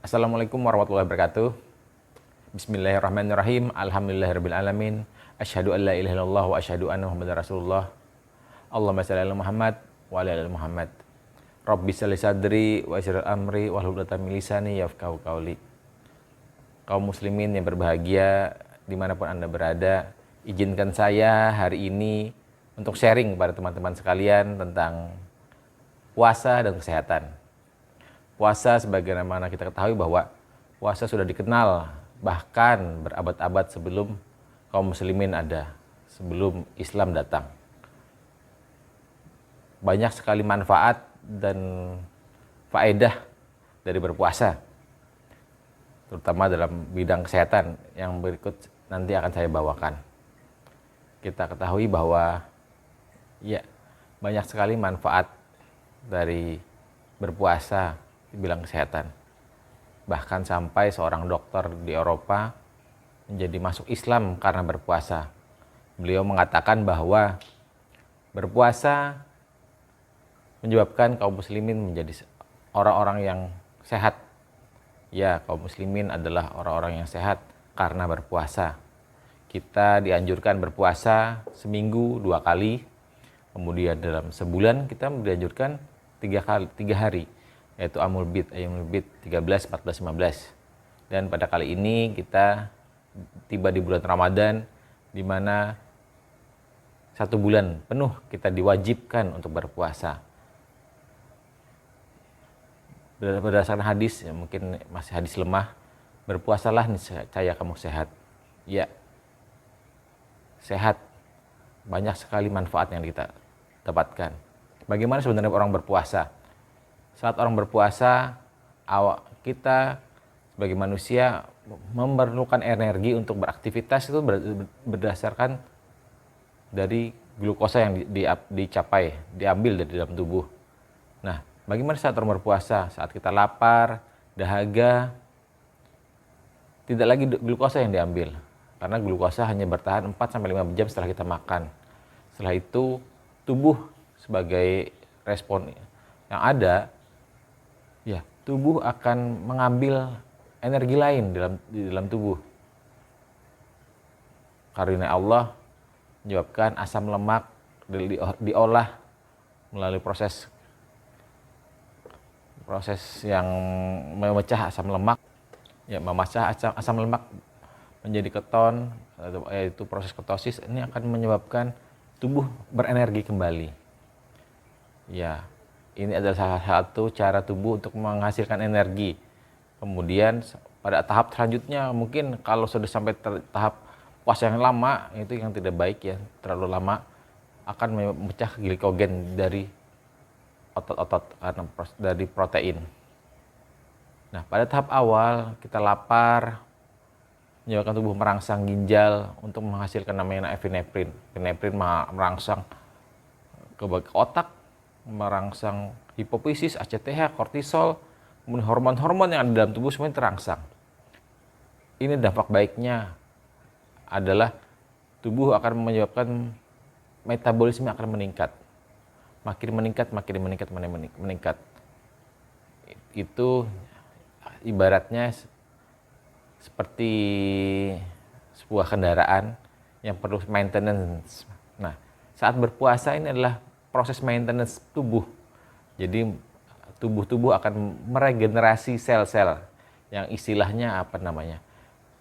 Assalamualaikum warahmatullahi wabarakatuh. Bismillahirrahmanirrahim. Alhamdulillahirrabbilalamin. Asyhadu an la ilaha illallah wa asyhadu anna muhammadar rasulullah. Allahumma shalli ala Muhammad wa ala ali Muhammad. Rabbi shalli sadri wa yassir amri wahlul 'uqdatam min lisani yafqahu qawli. Kaum muslimin yang berbahagia dimanapun Anda berada, izinkan saya hari ini untuk sharing pada teman-teman sekalian tentang puasa dan kesehatan. Puasa sebagaimana kita ketahui bahwa puasa sudah dikenal bahkan berabad-abad sebelum kaum muslimin ada, sebelum Islam datang. Banyak sekali manfaat dan faedah dari berpuasa, terutama dalam bidang kesehatan yang berikut nanti akan saya bawakan. Kita ketahui bahwa banyak sekali manfaat dari berpuasa di bidang kesehatan. Bahkan sampai seorang dokter di Eropa menjadi masuk Islam karena berpuasa. Beliau mengatakan bahwa berpuasa menyebabkan kaum muslimin menjadi orang-orang yang sehat. Ya, kaum muslimin adalah orang-orang yang sehat karena berpuasa. Kita dianjurkan berpuasa seminggu 2 kali. Kemudian dalam sebulan kita dianjurkan 3 hari. Yaitu Amul Bid, Ayyamul Bid 13, 14, 15. Dan pada kali ini kita tiba di bulan Ramadan, di mana 1 bulan penuh kita diwajibkan untuk berpuasa. Berdasarkan hadis, ya mungkin masih hadis lemah, berpuasalah niscaya kamu sehat. Ya, sehat. Banyak sekali manfaat yang kita dapatkan. Bagaimana sebenarnya orang berpuasa? Saat orang berpuasa, kita sebagai manusia memerlukan energi untuk beraktivitas itu berdasarkan dari glukosa yang diambil dari dalam tubuh. Nah, bagaimana saat orang berpuasa? Saat kita lapar, dahaga, tidak lagi glukosa yang diambil. Karena glukosa hanya bertahan 4-5 jam setelah kita makan. Setelah itu, tubuh sebagai respon yang ada, tubuh akan mengambil energi lain di dalam tubuh. Karena Allah menyebabkan asam lemak diolah melalui proses yang memecah asam lemak, memecah asam lemak menjadi keton, yaitu proses ketosis. Ini akan menyebabkan tubuh berenergi kembali. Ini adalah salah satu cara tubuh untuk menghasilkan energi. Kemudian pada tahap selanjutnya, mungkin kalau sudah sampai tahap puasa yang lama, itu yang tidak baik ya, terlalu lama, akan memecah glikogen dari otot-otot karena dari protein. Nah, pada tahap awal kita lapar, menyebabkan tubuh merangsang ginjal untuk menghasilkan namanya epinefrin. Epinefrin merangsang ke otak, merangsang hipofisis, ACTH, kortisol, kemudian hormon-hormon yang ada dalam tubuh semuanya terangsang. Ini dampak baiknya adalah tubuh akan menyebabkan metabolisme akan meningkat. Makin meningkat. Itu ibaratnya seperti sebuah kendaraan yang perlu maintenance. Nah, saat berpuasa ini adalah proses maintenance tubuh. Jadi tubuh akan meregenerasi sel-sel yang istilahnya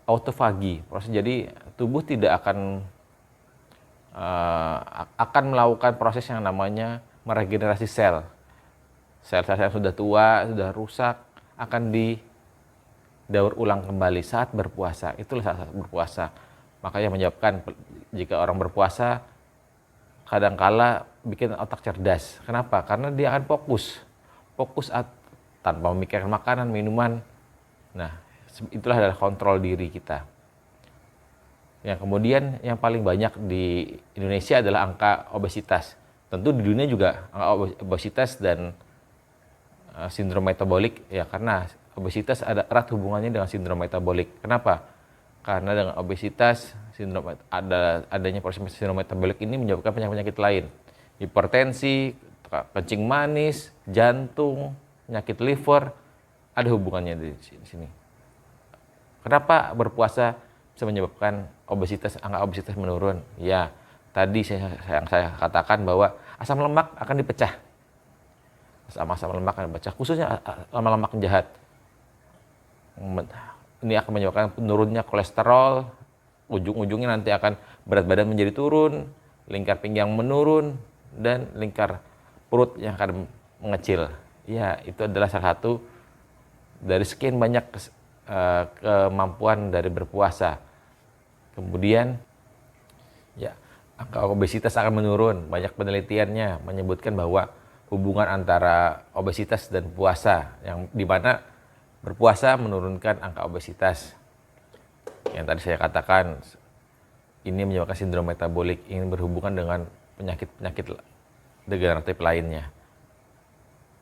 autofagi. Jadi tubuh tidak akan melakukan proses yang namanya meregenerasi sel. Sel-sel yang sudah tua, sudah rusak akan didaur ulang kembali saat berpuasa. Itulah saat berpuasa. Makanya menyebabkan jika orang berpuasa kadangkala bikin otak cerdas. Kenapa? Karena dia akan fokus tanpa memikirkan makanan, minuman. Nah, itulah adalah kontrol diri kita. Yang kemudian yang paling banyak di Indonesia adalah angka obesitas. Tentu di dunia juga angka obesitas dan sindrom metabolik, karena obesitas ada erat hubungannya dengan sindrom metabolik. Kenapa? Karena dengan obesitas, adanya proses sindrom metabolik ini menyebabkan penyakit-penyakit lain. Hipertensi, kencing manis, jantung, penyakit liver, Ada hubungannya di sini. Kenapa berpuasa bisa menyebabkan angka obesitas menurun? Ya, tadi yang saya katakan bahwa asam lemak akan dipecah. Asam lemak akan dipecah, khususnya asam lemak jahat. Ini akan menyebabkan penurunnya kolesterol, ujung-ujungnya nanti akan berat badan menjadi turun, lingkar pinggang menurun, dan lingkar perut yang akan mengecil. Ya, itu adalah salah satu dari sekian banyak kemampuan dari berpuasa. Kemudian, ya, angka obesitas akan menurun. Banyak penelitiannya menyebutkan bahwa hubungan antara obesitas dan puasa, yang dimana berpuasa menurunkan angka obesitas. Yang tadi saya katakan, ini menyebabkan sindrom metabolik, ini berhubungan dengan penyakit-penyakit degeneratif lainnya.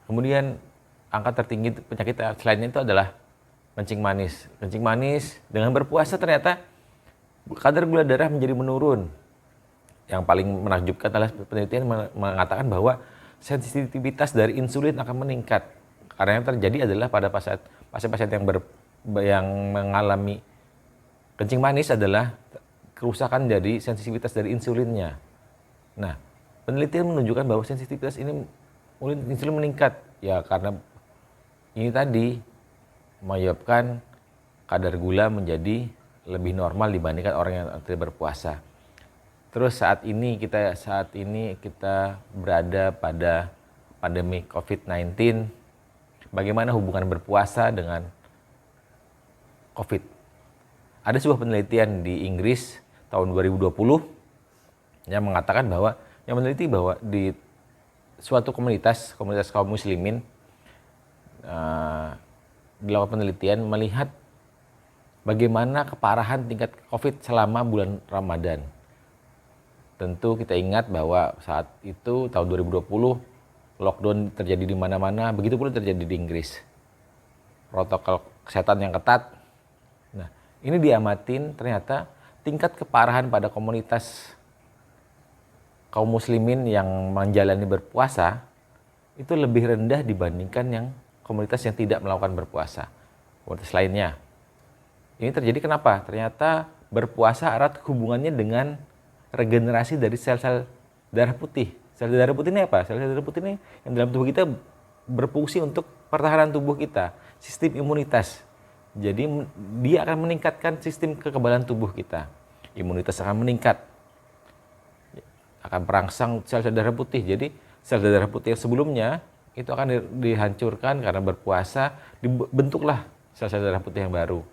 Kemudian angka tertinggi penyakit selainnya itu adalah kencing manis. Kencing manis dengan berpuasa ternyata kadar gula darah menjadi menurun. Yang paling menakjubkan adalah penelitian mengatakan bahwa sensitivitas dari insulin akan meningkat. Karena yang terjadi adalah pada pasien-pasien yang mengalami kencing manis adalah kerusakan dari sensitivitas dari insulinnya. Nah, penelitian menunjukkan bahwa sensitivitas insulin meningkat. Ya, karena ini tadi menyebabkan kadar gula menjadi lebih normal dibandingkan orang yang tidak berpuasa. Terus saat ini kita berada pada pandemi COVID-19. Bagaimana hubungan berpuasa dengan COVID? Ada sebuah penelitian di Inggris tahun 2020 yang mengatakan bahwa di suatu komunitas kaum muslimin, dilakukan penelitian melihat bagaimana keparahan tingkat COVID selama bulan Ramadan. Tentu kita ingat bahwa saat itu tahun 2020 lockdown terjadi di mana-mana, begitu pula terjadi di Inggris. Protokol kesehatan yang ketat. Nah, ini diamatin ternyata tingkat keparahan pada komunitas kaum muslimin yang menjalani berpuasa itu lebih rendah dibandingkan yang komunitas yang tidak melakukan berpuasa. Komunitas lainnya. Ini terjadi kenapa? Ternyata berpuasa erat hubungannya dengan regenerasi dari sel-sel darah putih. Sel darah putih ini apa? Sel darah putih ini yang dalam tubuh kita berfungsi untuk pertahanan tubuh kita, sistem imunitas. Jadi dia akan meningkatkan sistem kekebalan tubuh kita. Imunitas akan meningkat. Akan perangsang sel-sel darah putih. Jadi sel darah putih yang sebelumnya itu akan dihancurkan karena berpuasa, dibentuklah sel-sel darah putih yang baru.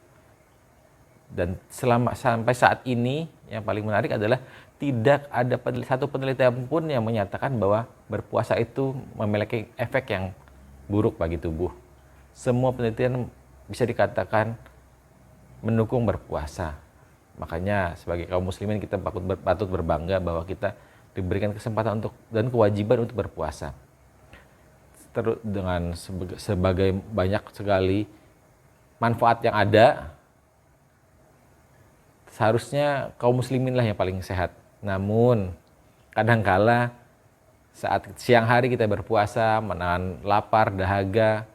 Dan sampai saat ini yang paling menarik adalah tidak ada satu penelitian pun yang menyatakan bahwa berpuasa itu memiliki efek yang buruk bagi tubuh. Semua penelitian bisa dikatakan mendukung berpuasa. Makanya sebagai kaum muslimin kita patut berbangga bahwa kita diberikan kesempatan dan kewajiban untuk berpuasa. Terus dengan sebagai banyak sekali manfaat yang ada, seharusnya kaum muslimin lah yang paling sehat. Namun kadangkala saat siang hari kita berpuasa, menahan lapar, dahaga,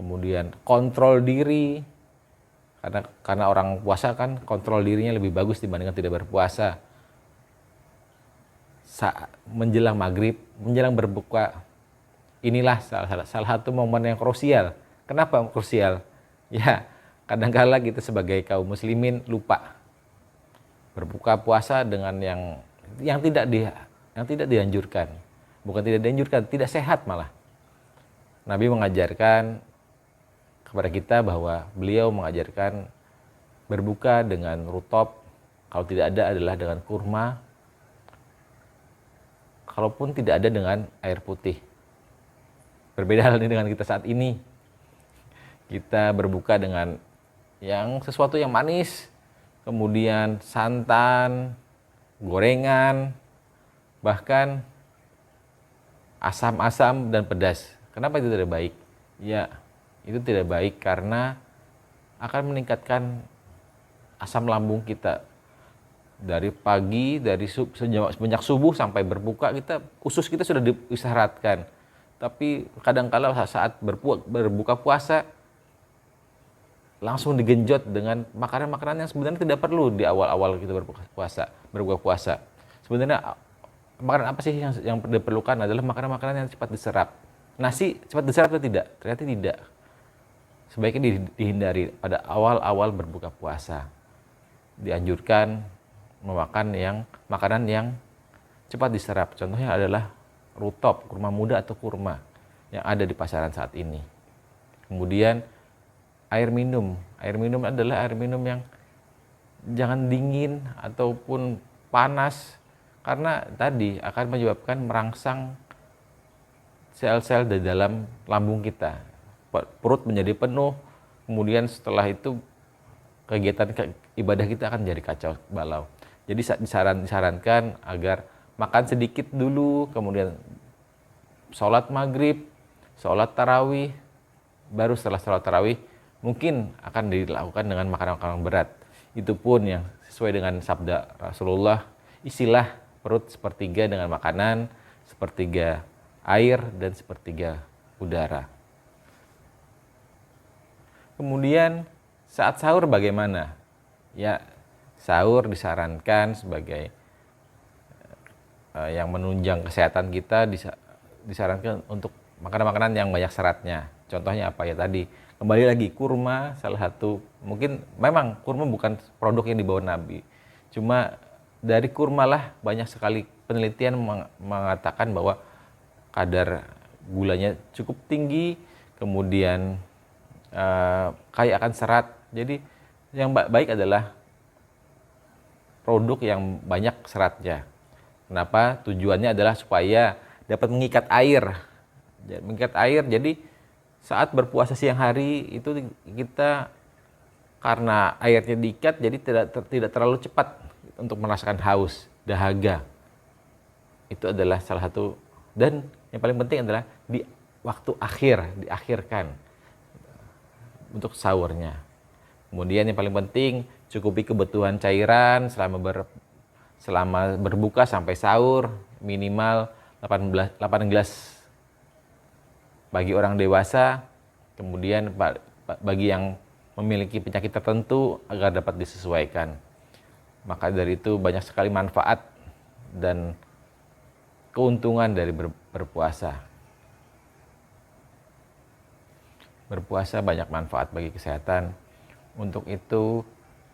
kemudian kontrol diri, karena orang puasa kan kontrol dirinya lebih bagus dibandingkan tidak berpuasa. Menjelang maghrib, menjelang berbuka, inilah salah satu momen yang krusial. Kenapa krusial? Ya, kadangkala kita sebagai kaum muslimin lupa berbuka puasa dengan yang tidak dianjurkan. Bukan tidak dianjurkan, tidak sehat malah. Nabi mengajarkan kepada kita bahwa beliau mengajarkan berbuka dengan rutop, kalau tidak ada adalah dengan kurma, kalaupun tidak ada dengan air putih. Berbeda halnya dengan kita saat ini. Kita berbuka dengan sesuatu yang manis, kemudian santan, gorengan, bahkan asam-asam dan pedas. Kenapa itu tidak baik? Ya, itu tidak baik karena akan meningkatkan asam lambung kita. Dari pagi, semenjak subuh sampai berbuka, usus kita sudah diistirahatkan. Tapi kadang-kala saat berbuka puasa, langsung digenjot dengan makanan-makanan yang sebenarnya tidak perlu di awal-awal kita berbuka puasa. Sebenarnya makanan apa sih yang diperlukan adalah makanan-makanan yang cepat diserap. Nasi cepat diserap atau tidak? Ternyata tidak. Sebaiknya dihindari pada awal-awal berbuka puasa. Dianjurkan memakan makanan yang cepat diserap. Contohnya adalah rutop, kurma muda atau kurma yang ada di pasaran saat ini. Kemudian air minum. Air minum adalah air minum yang jangan dingin ataupun panas, karena tadi akan menyebabkan merangsang sel-sel di dalam lambung kita. Perut menjadi penuh, kemudian setelah itu kegiatan ibadah kita akan jadi kacau balau. Jadi disarankan agar makan sedikit dulu, kemudian sholat maghrib, sholat tarawih, baru setelah sholat tarawih mungkin akan dilakukan dengan makanan-makanan berat. Itu pun yang sesuai dengan sabda Rasulullah, isilah perut sepertiga dengan makanan, sepertiga air, dan sepertiga udara. Kemudian saat sahur bagaimana? Ya, sahur disarankan sebagai yang menunjang kesehatan kita, disarankan untuk makanan-makanan yang banyak seratnya. Contohnya apa ya tadi? Kembali lagi, kurma salah satu. Mungkin memang kurma bukan produk yang dibawa Nabi. Cuma dari kurma lah banyak sekali penelitian mengatakan bahwa kadar gulanya cukup tinggi, kemudian kaya akan serat. Jadi yang baik adalah produk yang banyak seratnya. Kenapa? Tujuannya adalah supaya dapat mengikat air. Mengikat air, jadi saat berpuasa siang hari itu kita karena airnya diikat, jadi tidak terlalu cepat untuk merasakan haus, dahaga. Itu adalah salah satu, dan yang paling penting adalah di waktu diakhirkan untuk sahurnya. Kemudian yang paling penting, cukupi kebutuhan cairan selama berbuka sampai sahur, minimal 8 gelas bagi orang dewasa, kemudian bagi yang memiliki penyakit tertentu agar dapat disesuaikan. Maka dari itu banyak sekali manfaat dan keuntungan dari berpuasa. Berpuasa banyak manfaat bagi kesehatan. Untuk itu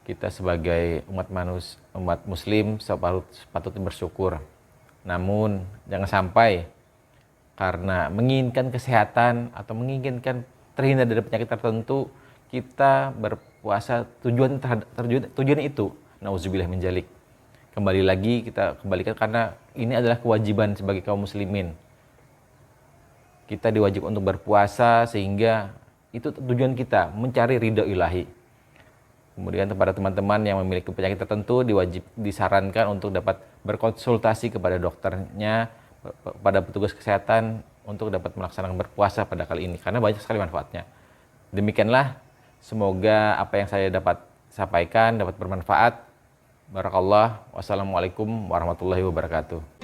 kita sebagai umat muslim sepatut bersyukur. Namun jangan sampai karena menginginkan kesehatan atau menginginkan terhindar dari penyakit tertentu, kita berpuasa tujuan itu, nauzubillah min dzalik. Kembali lagi kita kembalikan karena ini adalah kewajiban sebagai kaum muslimin. Kita diwajib untuk berpuasa sehingga itu tujuan kita, mencari ridho ilahi. Kemudian kepada teman-teman yang memiliki penyakit tertentu disarankan untuk dapat berkonsultasi kepada dokternya, pada petugas kesehatan untuk dapat melaksanakan berpuasa pada kali ini karena banyak sekali manfaatnya. Demikianlah, semoga apa yang saya dapat sampaikan dapat bermanfaat. Barakallah. Wassalamualaikum warahmatullahi wabarakatuh.